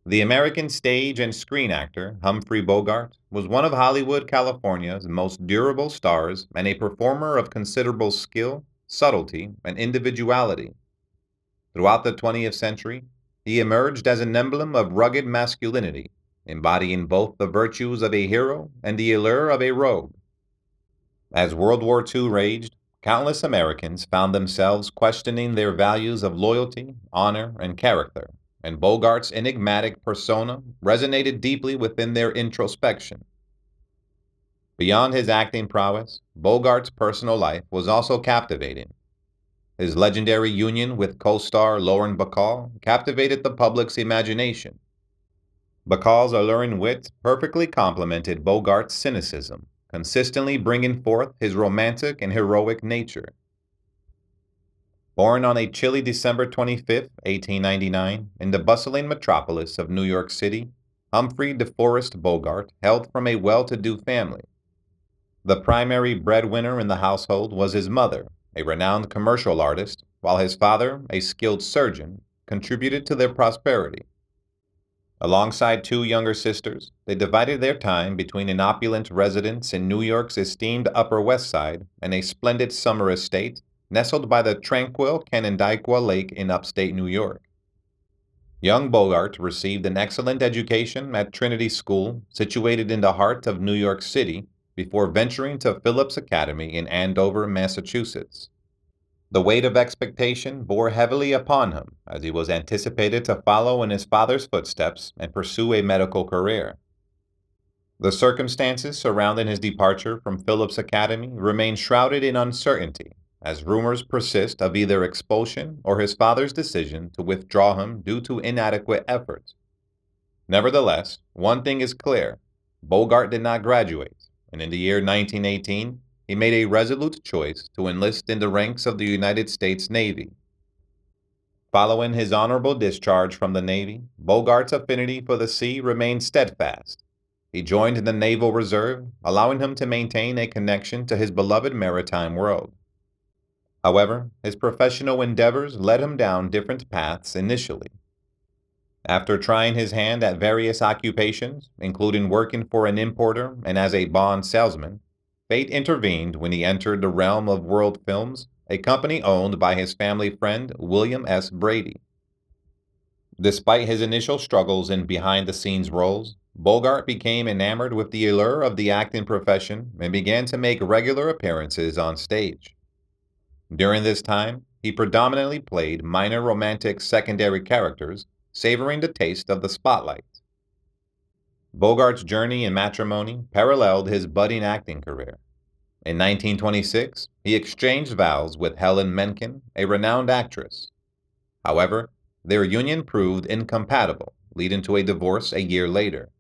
The American stage and screen actor Humphrey Bogart was one of Hollywood, California's most durable stars and a performer of considerable skill, subtlety, and individuality. Throughout the 20th century, he emerged as an emblem of rugged masculinity, embodying both the virtues of a hero and the allure of a rogue. As World War II raged, countless Americans found themselves questioning their values of loyalty, honor, and character, and Bogart's enigmatic persona resonated deeply within their introspection. Beyond his acting prowess, Bogart's personal life was also captivating. His legendary union with co-star Lauren Bacall captivated the public's imagination. Bacall's alluring wit perfectly complemented Bogart's cynicism, consistently bringing forth his romantic and heroic nature. Born on a chilly December 25, 1899, in the bustling metropolis of New York City, Humphrey DeForest Bogart hailed from a well-to-do family. The primary breadwinner in the household was his mother, a renowned commercial artist, while his father, a skilled surgeon, contributed to their prosperity. Alongside two younger sisters, they divided their time between an opulent residence in New York's esteemed Upper West Side and a splendid summer estate nestled by the tranquil Canandaigua Lake in upstate New York. Young Bogart received an excellent education at Trinity School, situated in the heart of New York City, before venturing to Phillips Academy in Andover, Massachusetts. The weight of expectation bore heavily upon him, as he was anticipated to follow in his father's footsteps and pursue a medical career. The circumstances surrounding his departure from Phillips Academy remain shrouded in uncertainty, as rumors persist of either expulsion or his father's decision to withdraw him due to inadequate efforts. Nevertheless, one thing is clear: Bogart did not graduate, and in the year 1918, he made a resolute choice to enlist in the ranks of the United States Navy. Following his honorable discharge from the Navy, Bogart's affinity for the sea remained steadfast. He joined the Naval Reserve, allowing him to maintain a connection to his beloved maritime world. However, his professional endeavors led him down different paths initially. After trying his hand at various occupations, including working for an importer and as a bond salesman, fate intervened when he entered the realm of World Films, a company owned by his family friend William S. Brady. Despite his initial struggles in behind-the-scenes roles, Bogart became enamored with the allure of the acting profession and began to make regular appearances on stage. During this time, he predominantly played minor romantic secondary characters, savoring the taste of the spotlight. Bogart's journey in matrimony paralleled his budding acting career. In 1926, he exchanged vows with Helen Menken, a renowned actress. However, their union proved incompatible, leading to a divorce a year later.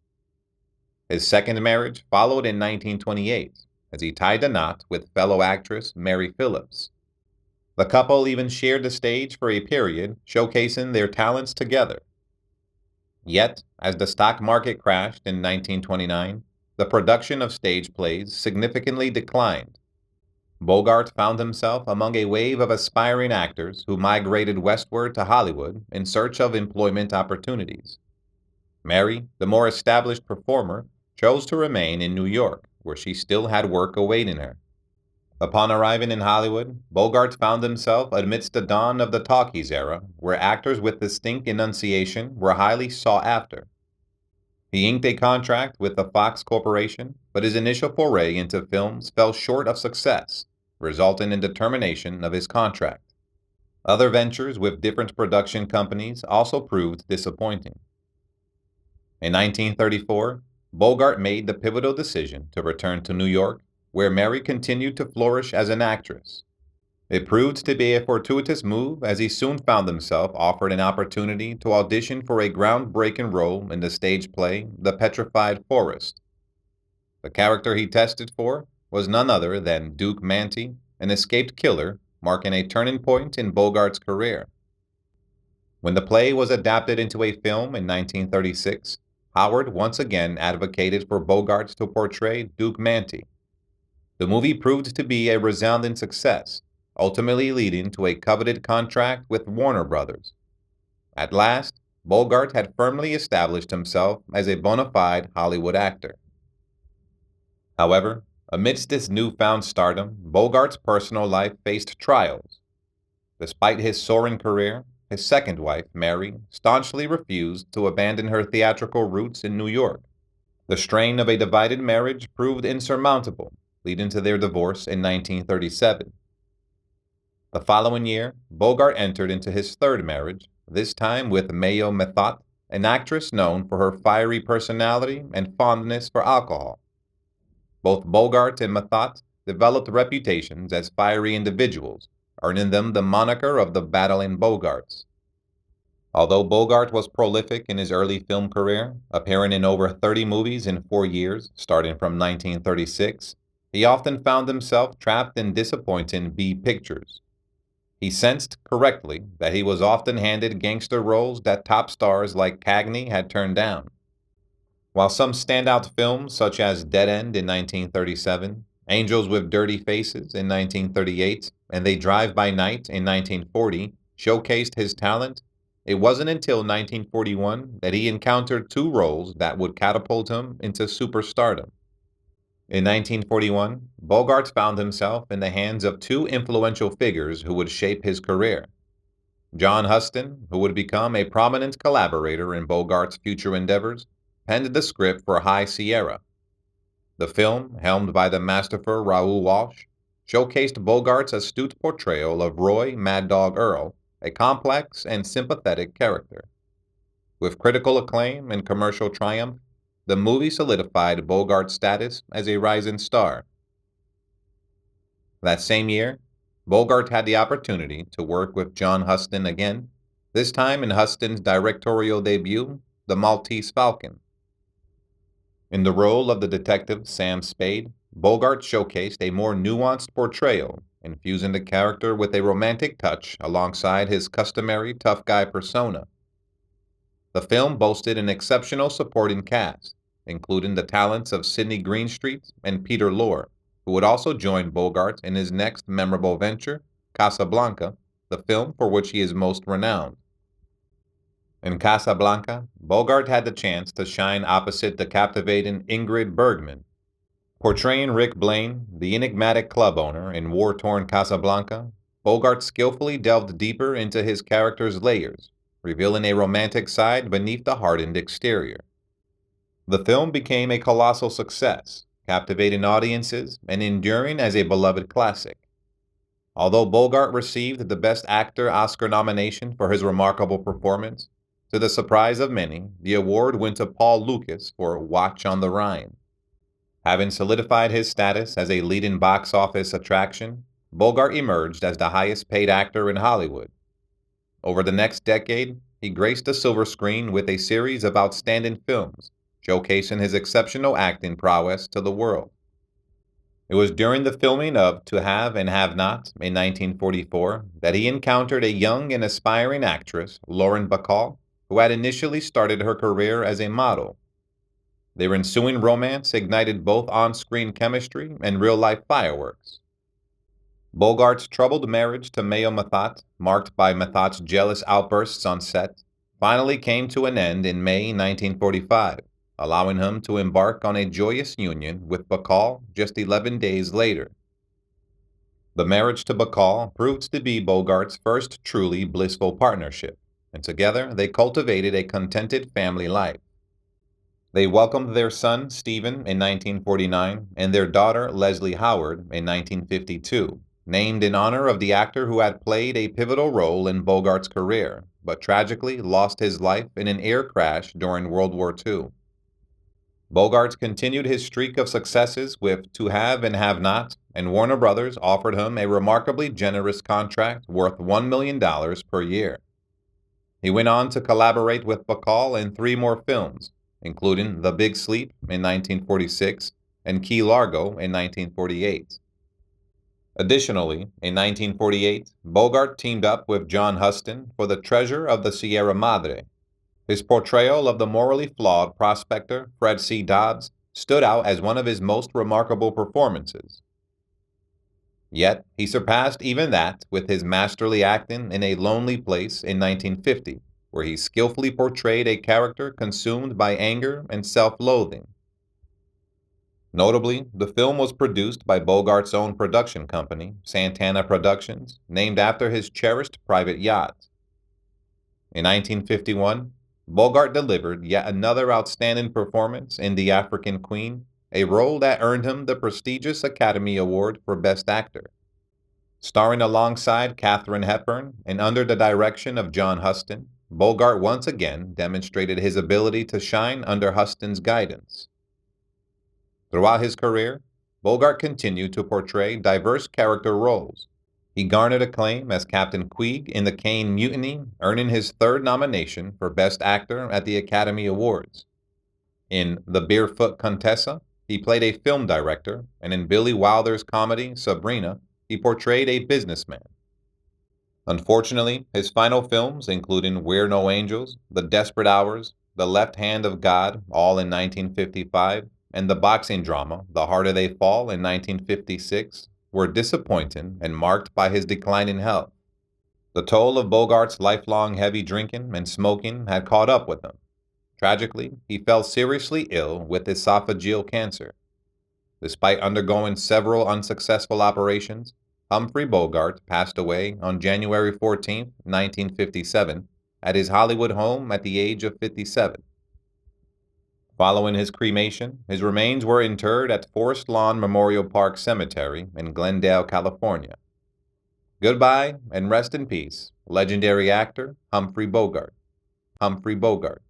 His second marriage followed in 1928, as he tied the knot with fellow actress Mary Phillips. The couple even shared the stage for a period, showcasing their talents together. Yet, as the stock market crashed in 1929, the production of stage plays significantly declined. Bogart found himself among a wave of aspiring actors who migrated westward to Hollywood in search of employment opportunities. Mary, the more established performer, chose to remain in New York, where she still had work awaiting her. Upon arriving in Hollywood, Bogart found himself amidst the dawn of the talkies era, where actors with distinct enunciation were highly sought after. He inked a contract with the Fox Corporation, but his initial foray into films fell short of success, resulting in the termination of his contract. Other ventures with different production companies also proved disappointing. In 1934, Bogart made the pivotal decision to return to New York, where Mary continued to flourish as an actress. It proved to be a fortuitous move, as he soon found himself offered an opportunity to audition for a groundbreaking role in the stage play The Petrified Forest. The character he tested for was none other than Duke Manty, an escaped killer, marking a turning point in Bogart's career. When the play was adapted into a film in 1936, Howard once again advocated for Bogart to portray Duke Manty. The movie proved to be a resounding success, ultimately leading to a coveted contract with Warner Brothers. At last, Bogart had firmly established himself as a bona fide Hollywood actor. However, amidst this newfound stardom, Bogart's personal life faced trials. Despite his soaring career, his second wife, Mary, staunchly refused to abandon her theatrical roots in New York. The strain of a divided marriage proved insurmountable, leading to their divorce in 1937. The following year, Bogart entered into his third marriage, this time with Mayo Methot, an actress known for her fiery personality and fondness for alcohol. Both Bogart and Methot developed reputations as fiery individuals, earning them the moniker of the Battling Bogarts. Although Bogart was prolific in his early film career, appearing in over 30 movies in 4 years, starting from 1936, he often found himself trapped in disappointing B pictures. He sensed correctly that he was often handed gangster roles that top stars like Cagney had turned down. While some standout films such as Dead End in 1937, Angels with Dirty Faces in 1938, and They Drive by Night in 1940 showcased his talent, it wasn't until 1941 that he encountered two roles that would catapult him into superstardom. In 1941, Bogart found himself in the hands of two influential figures who would shape his career. John Huston, who would become a prominent collaborator in Bogart's future endeavors, penned the script for High Sierra. The film, helmed by the masterful Raoul Walsh, showcased Bogart's astute portrayal of Roy Mad Dog Earl, a complex and sympathetic character. With critical acclaim and commercial triumph, the movie solidified Bogart's status as a rising star. That same year, Bogart had the opportunity to work with John Huston again, this time in Huston's directorial debut, The Maltese Falcon. In the role of the detective Sam Spade, Bogart showcased a more nuanced portrayal, infusing the character with a romantic touch alongside his customary tough guy persona. The film boasted an exceptional supporting cast, including the talents of Sidney Greenstreet and Peter Lorre, who would also join Bogart in his next memorable venture, Casablanca, the film for which he is most renowned. In Casablanca, Bogart had the chance to shine opposite the captivating Ingrid Bergman. Portraying Rick Blaine, the enigmatic club owner in war-torn Casablanca, Bogart skillfully delved deeper into his character's layers, revealing a romantic side beneath the hardened exterior. The film became a colossal success, captivating audiences and enduring as a beloved classic. Although Bogart received the Best Actor Oscar nomination for his remarkable performance, to the surprise of many, the award went to Paul Lukas for Watch on the Rhine. Having solidified his status as a leading box office attraction, Bogart emerged as the highest-paid actor in Hollywood. Over the next decade, he graced the silver screen with a series of outstanding films, showcasing his exceptional acting prowess to the world. It was during the filming of To Have and Have Not in 1944 that he encountered a young and aspiring actress, Lauren Bacall, who had initially started her career as a model. Their ensuing romance ignited both on-screen chemistry and real-life fireworks. Bogart's troubled marriage to Mayo Methot, marked by Methot's jealous outbursts on set, finally came to an end in May 1945, allowing him to embark on a joyous union with Bacall just 11 days later. The marriage to Bacall proved to be Bogart's first truly blissful partnership, and together they cultivated a contented family life. They welcomed their son, Stephen, in 1949, and their daughter, Leslie Howard, in 1952, named in honor of the actor who had played a pivotal role in Bogart's career, but tragically lost his life in an air crash during World War II. Bogart continued his streak of successes with To Have and Have Not, and Warner Brothers offered him a remarkably generous contract worth $1 million per year. He went on to collaborate with Bacall in 3 more films, including The Big Sleep in 1946 and Key Largo in 1948. Additionally, in 1948, Bogart teamed up with John Huston for The Treasure of the Sierra Madre. His portrayal of the morally flawed prospector Fred C. Dobbs stood out as one of his most remarkable performances. Yet, he surpassed even that with his masterly acting in A Lonely Place in 1950, where he skillfully portrayed a character consumed by anger and self-loathing. Notably, the film was produced by Bogart's own production company, Santana Productions, named after his cherished private yacht. In 1951, Bogart delivered yet another outstanding performance in The African Queen, a role that earned him the prestigious Academy Award for Best Actor. Starring alongside Katharine Hepburn and under the direction of John Huston, Bogart once again demonstrated his ability to shine under Huston's guidance. Throughout his career, Bogart continued to portray diverse character roles. He garnered acclaim as Captain Queeg in the Caine Mutiny, earning his third nomination for Best Actor at the Academy Awards. In The Barefoot Contessa, he played a film director, and in Billy Wilder's comedy Sabrina, he portrayed a businessman. Unfortunately, his final films, including We're No Angels, The Desperate Hours, The Left Hand of God, all in 1955, and the boxing drama The Harder They Fall in 1956, were disappointing and marked by his declining health. The toll of Bogart's lifelong heavy drinking and smoking had caught up with him. Tragically, he fell seriously ill with esophageal cancer. Despite undergoing several unsuccessful operations, Humphrey Bogart passed away on January 14, 1957, at his Hollywood home at the age of 57. Following his cremation, his remains were interred at Forest Lawn Memorial Park Cemetery in Glendale, California. Goodbye and rest in peace, legendary actor Humphrey Bogart. Humphrey Bogart.